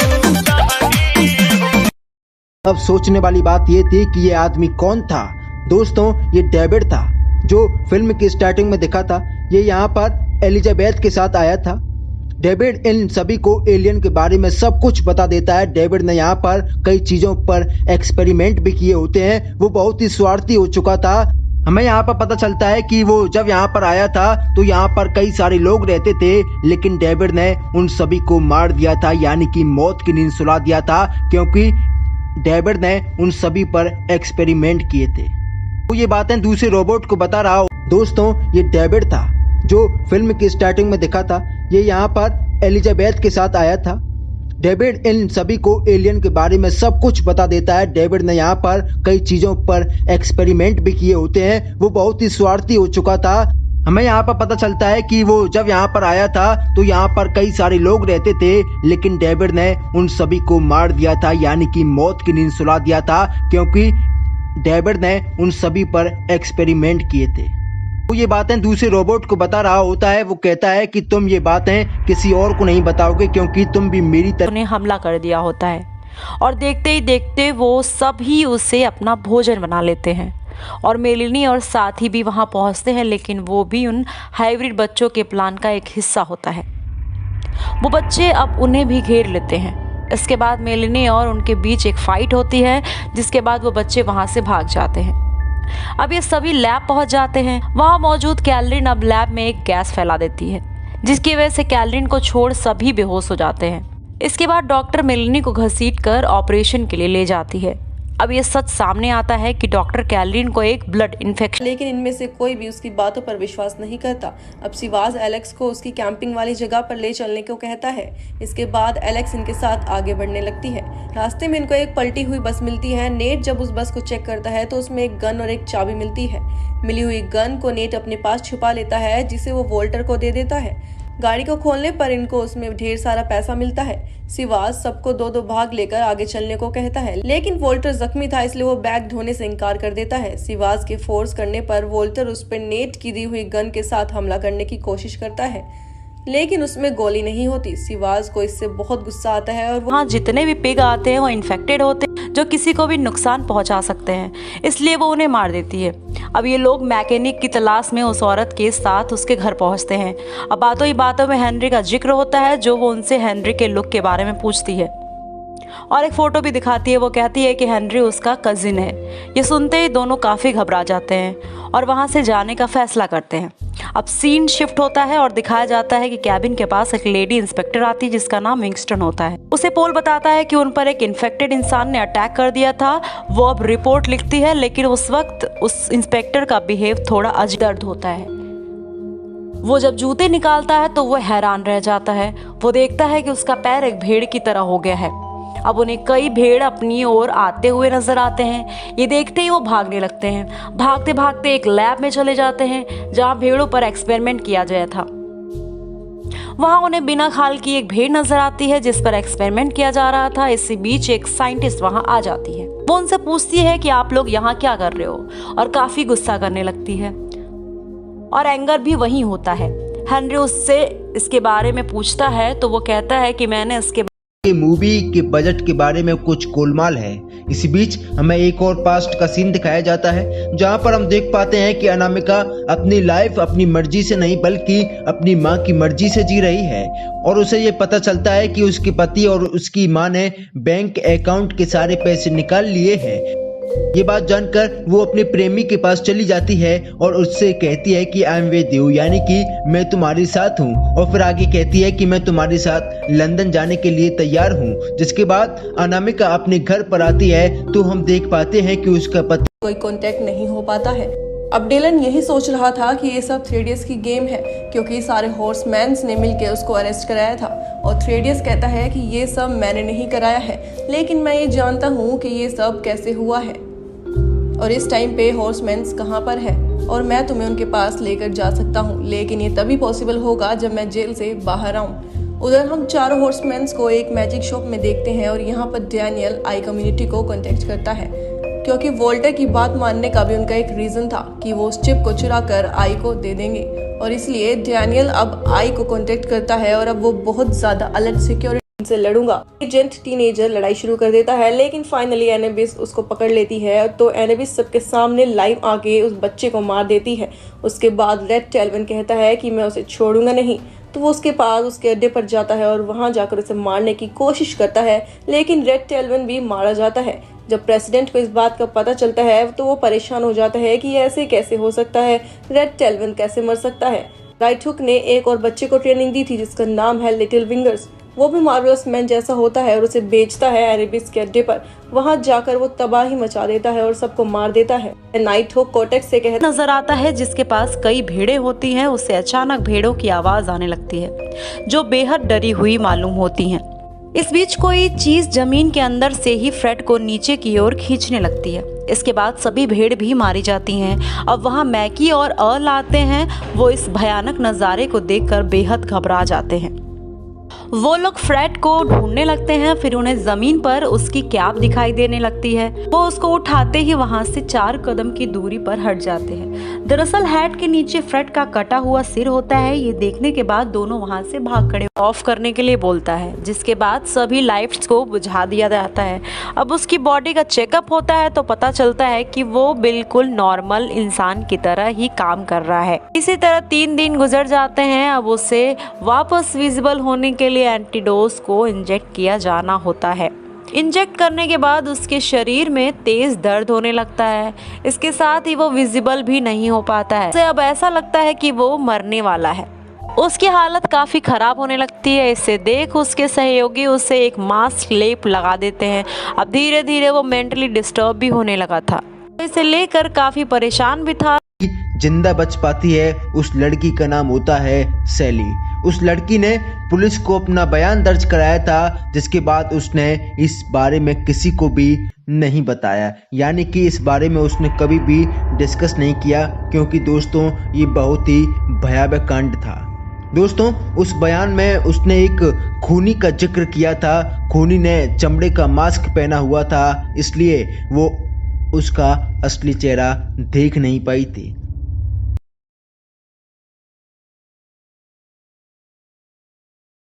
अब सोचने वाली बात ये थी कि ये आदमी कौन था। दोस्तों, ये डेविड था जो फिल्म की स्टार्टिंग में दिखा था। ये यहाँ पर एलिजाबेथ के साथ आया था। डेविड इन सभी को एलियन के बारे में सब कुछ बता देता है। डेविड ने यहाँ पर कई चीजों पर एक्सपेरिमेंट भी किए होते हैं। वो बहुत ही स्वार्थी हो चुका था। हमें यहाँ पर पता चलता है कि वो जब यहाँ पर आया था तो यहाँ पर कई सारे लोग रहते थे, लेकिन डेविड ने उन सभी को मार दिया था, यानी कि मौत की नींद सुला दिया था, क्योंकि डेविड ने उन सभी पर एक्सपेरिमेंट किए थे। तो ये बातें दूसरे रोबोट को बता रहा हूँ। दोस्तों, ये डेविड था जो फिल्म की स्टार्टिंग में दिखा था। ये यहाँ पर एलिजाबेथ के साथ आया था। डेविड इन सभी को एलियन के बारे में सब कुछ बता देता है। डेविड ने यहाँ पर कई चीजों पर एक्सपेरिमेंट भी किए होते हैं। वो बहुत ही स्वार्थी हो चुका था। हमें यहाँ पर पता चलता है कि वो जब यहाँ पर आया था तो यहाँ पर कई सारे लोग रहते थे, लेकिन डेविड ने उन सभी को मार दिया था, यानी कि मौत की नींद सुला दिया था, क्योंकि डेविड ने उन सभी पर एक्सपेरिमेंट किए थे। तो ये बातें दूसरे रोबोट को बता रहा होता है। वो कहता है कि तुम ये बातें किसी और को नहीं बताओगे, क्योंकि तुम भी मेरी तरह। उन्हें हमला कर दिया होता है और देखते ही देखते वो सब ही उसे अपना भोजन बना लेते हैं और मेलिनी और साथी भी वहाँ पहुँचते हैं, लेकिन वो भी उन हाइब्रिड बच्चों के प्लान का एक हिस्सा होता है। वो बच्चे अब उन्हें भी घेर लेते हैं। इसके बाद मेलिनी और उनके बीच एक फाइट होती है, जिसके बाद वो बच्चे वहाँ से भाग जाते हैं। अब ये सभी लैब पहुंच जाते हैं। वहां मौजूद कैलरिन अब लैब में एक गैस फैला देती है, जिसकी वजह से कैलरिन को छोड़ सभी बेहोश हो जाते हैं। इसके बाद डॉक्टर मेलिनी को घसीटकर ऑपरेशन के लिए ले जाती है। अब ये सच सामने आता है कि डॉक्टर कैलरिन को एक ब्लड इन्फेक्शन, लेकिन इनमें से कोई भी उसकी बातों पर विश्वास नहीं करता। अब सिवाज एलेक्स को उसकी कैंपिंग वाली जगह पर ले चलने को कहता है। इसके बाद एलेक्स इनके साथ आगे बढ़ने लगती है। रास्ते में इनको एक पलटी हुई बस मिलती है। नेट जब उस बस को चेक करता है तो उसमें एक गन और एक चाबी मिलती है। मिली हुई गन को नेट अपने पास छुपा लेता है, जिसे वो वोल्टर को दे देता है। गाड़ी को खोलने पर इनको उसमें ढेर सारा पैसा मिलता है। सिवाज सबको दो दो भाग लेकर आगे चलने को कहता है, लेकिन वोल्टर जख्मी था, इसलिए वो बैग ढोने से इनकार कर देता है। सिवाज के फोर्स करने पर वोल्टर उस पर नेट की दी हुई गन के साथ हमला करने की कोशिश करता है, लेकिन उसमें गोली नहीं होती। सिवाज को इससे बहुत गुस्सा आता है और वहाँ जितने भी पिग आते हैं वो इन्फेक्टेड होते हैं, जो किसी को भी नुकसान पहुंचा सकते हैं, इसलिए वो उन्हें मार देती है। अब ये लोग मैकेनिक की तलाश में उस औरत के साथ उसके घर पहुंचते हैं। अब बातों ही बातों में हेनरी का जिक्र होता है, जो वो उनसे हेनरी के लुक के बारे में पूछती है और एक फोटो भी दिखाती है। वो कहती है कि हेनरी उसका कजिन है। ये सुनते ही दोनों काफ़ी घबरा जाते हैं और वहाँ से जाने का फैसला करते हैं। अब सीन शिफ्ट होता है और दिखाया जाता है कि कैबिन के पास एक लेडी इंस्पेक्टर आती है, जिसका नाम विंगस्टन होता है। उसे पोल बताता है कि उन पर एक इन्फेक्टेड इंसान ने अटैक कर दिया था। वो अब रिपोर्ट लिखती है, लेकिन उस वक्त उस इंस्पेक्टर का बिहेव थोड़ा अजदर्द होता है। वो जब जूते निकालता है तो वो हैरान रह जाता है। वो देखता है कि उसका पैर एक भेड़ की तरह हो गया है। अब उन्हें कई भेड़ अपनी ओर आते हुए नजर आते हैं। ये देखते ही वो भागने लगते हैं। भागते भागते एक लैब में चले जाते हैं, जहाँ भेड़ों पर एक्सपेरिमेंट किया गया था। वहाँ उन्हें बिना खाल की एक भेड़ नजर आती है, जिस पर एक्सपेरिमेंट किया जा रहा था। इसी बीच एक साइंटिस्ट वहाँ आ जाती है। वो उनसे पूछती है कि आप लोग यहाँ क्या कर रहे हो, और काफी गुस्सा करने लगती है और एंगर भी वहीं होता है। हेनरी उससे इसके बारे में पूछता है तो वो कहता है कि मैंने इसके मूवी के बजट के बारे में कुछ गोलमाल है। इसी बीच हमें एक और पास्ट का सीन दिखाया जाता है, जहां पर हम देख पाते हैं कि अनामिका अपनी लाइफ अपनी मर्जी से नहीं बल्कि अपनी मां की मर्जी से जी रही है, और उसे ये पता चलता है कि उसके पति और उसकी मां ने बैंक अकाउंट के सारे पैसे निकाल लिए हैं। ये बात जानकर वो अपने प्रेमी के पास चली जाती है और उससे कहती है कि आई एम विद यू, यानी कि मैं तुम्हारे साथ हूँ, और फिर आगे कहती है कि मैं तुम्हारे साथ लंदन जाने के लिए तैयार हूँ। जिसके बाद अनामिका अपने घर पर आती है तो हम देख पाते हैं कि उसका पति कोई कांटेक्ट नहीं हो पाता है। अब डिलन यही सोच रहा था कि ये सब थ्रेडियस की गेम है, क्योंकि सारे हॉर्समैन्स ने मिलकर उसको अरेस्ट कराया था, और थ्रेडियस कहता है कि ये सब मैंने नहीं कराया है, लेकिन मैं ये जानता हूँ कि ये सब कैसे हुआ है। और इस टाइम पे हॉर्समैन्स कहाँ पर है और मैं तुम्हें उनके पास लेकर जा सकता हूँ, लेकिन ये तभी पॉसिबल होगा जब मैं जेल से बाहर आऊँ। उधर हम चारों हॉर्समैन्स को एक मैजिक शॉप में देखते हैं और यहाँ पर डैनियल आई कम्युनिटी को कॉन्टेक्ट करता है, क्योंकि वॉल्टर की बात मानने का भी उनका एक रीज़न था कि वो उस चिप को चुरा कर आई को दे देंगे, और इसलिए डैनियल अब आई को कॉन्टेक्ट करता है और अब वो बहुत ज़्यादा अलर्ट सिक्योरिटी से लड़ूंगा। एजेंट टीनेजर लड़ाई शुरू कर देता है, लेकिन फाइनली एनेबिस उसको पकड़ लेती है, तो एनेबिस सबके सामने लाइव आके उस बच्चे को मार देती है। उसके बाद रेड टेल्वन कहता है कि मैं उसे छोड़ूंगा नहीं, तो वो उसके पास उसके अड्डे पर जाता है और वहां जाकर उसे मारने की कोशिश करता है, लेकिन रेड टेल्वन भी मारा जाता है। जब प्रेसिडेंट को इस बात का पता चलता है तो वो परेशान हो जाता है कि ऐसे कैसे हो सकता है, रेड टेल्वन कैसे मर सकता है। राइट हुक ने एक और बच्चे को ट्रेनिंग दी थी जिसका नाम है लिटिल विंगर्स। वो भी मार्वलस मैन जैसा होता है और उसे बेचता है एनेबिस के अड्डे पर। वहां जाकर वो तबाही मचा देता है और सबको मार देता है। नाइट हुक कोर्टेक्स से कहता नजर आता है जिसके पास कई भेड़ें होती हैं। उसे अचानक भेड़ों की आवाज आने लगती है जो बेहद डरी हुई मालूम होती हैं। इस बीच कोई चीज जमीन के अंदर से ही फ्रेड को नीचे की ओर खींचने लगती है। इसके बाद सभी भेड़ भी मारी जाती हैं। अब वहां मैकी और अर्ल आते हैं। वो इस भयानक नज़ारे को देखकर बेहद घबरा जाते हैं। वो लोग फ्रेड को ढूंढने लगते हैं, फिर उन्हें जमीन पर उसकी कैप दिखाई देने लगती है। वो उसको उठाते ही वहां से 4 कदम की दूरी पर हट जाते हैं। दरअसल हैट के नीचे फ्रेड का कटा हुआ सिर होता है। ये देखने के बाद दोनों वहां से भाग खड़े ऑफ करने के लिए बोलता है, जिसके बाद सभी लाइट्स को बुझा दिया जाता है। अब उसकी बॉडी का चेकअप होता है तो पता चलता है कि वो बिल्कुल नॉर्मल इंसान की तरह ही काम कर रहा है। इसी तरह 3 दिन गुजर जाते हैं। अब उसे वापस विजिबल होने के लिए एंटीडोज को इंजेक्ट किया जाना होता है। इंजेक्ट करने के बाद उसके शरीर में तेज दर्द होने लगता है। इसके साथ ही वो विजिबल भी नहीं हो पाता है। उसे अब ऐसा लगता है कि वो मरने वाला है। उसकी हालत काफ़ी ख़राब होने लगती है। इसे देख उसके सहयोगी उसे एक मास्क लेप लगा देते हैं। अब धीरे धीरे वो मेंटली डिस्टर्ब भी होने लगा था। इसे लेकर काफ़ी परेशान भी था। जिंदा बच पाती है उस लड़की का नाम होता है सैली। उस लड़की ने पुलिस को अपना बयान दर्ज कराया था, जिसके बाद उसने इस बारे में किसी को भी नहीं बताया, यानी कि इस बारे में उसने कभी भी डिस्कस नहीं किया, क्योंकि दोस्तों ये बहुत ही भयावह कांड था। दोस्तों उस बयान में उसने एक खूनी का जिक्र किया था। खूनी ने चमड़े का मास्क पहना हुआ था, इसलिए वो उसका असली चेहरा देख नहीं पाई थी।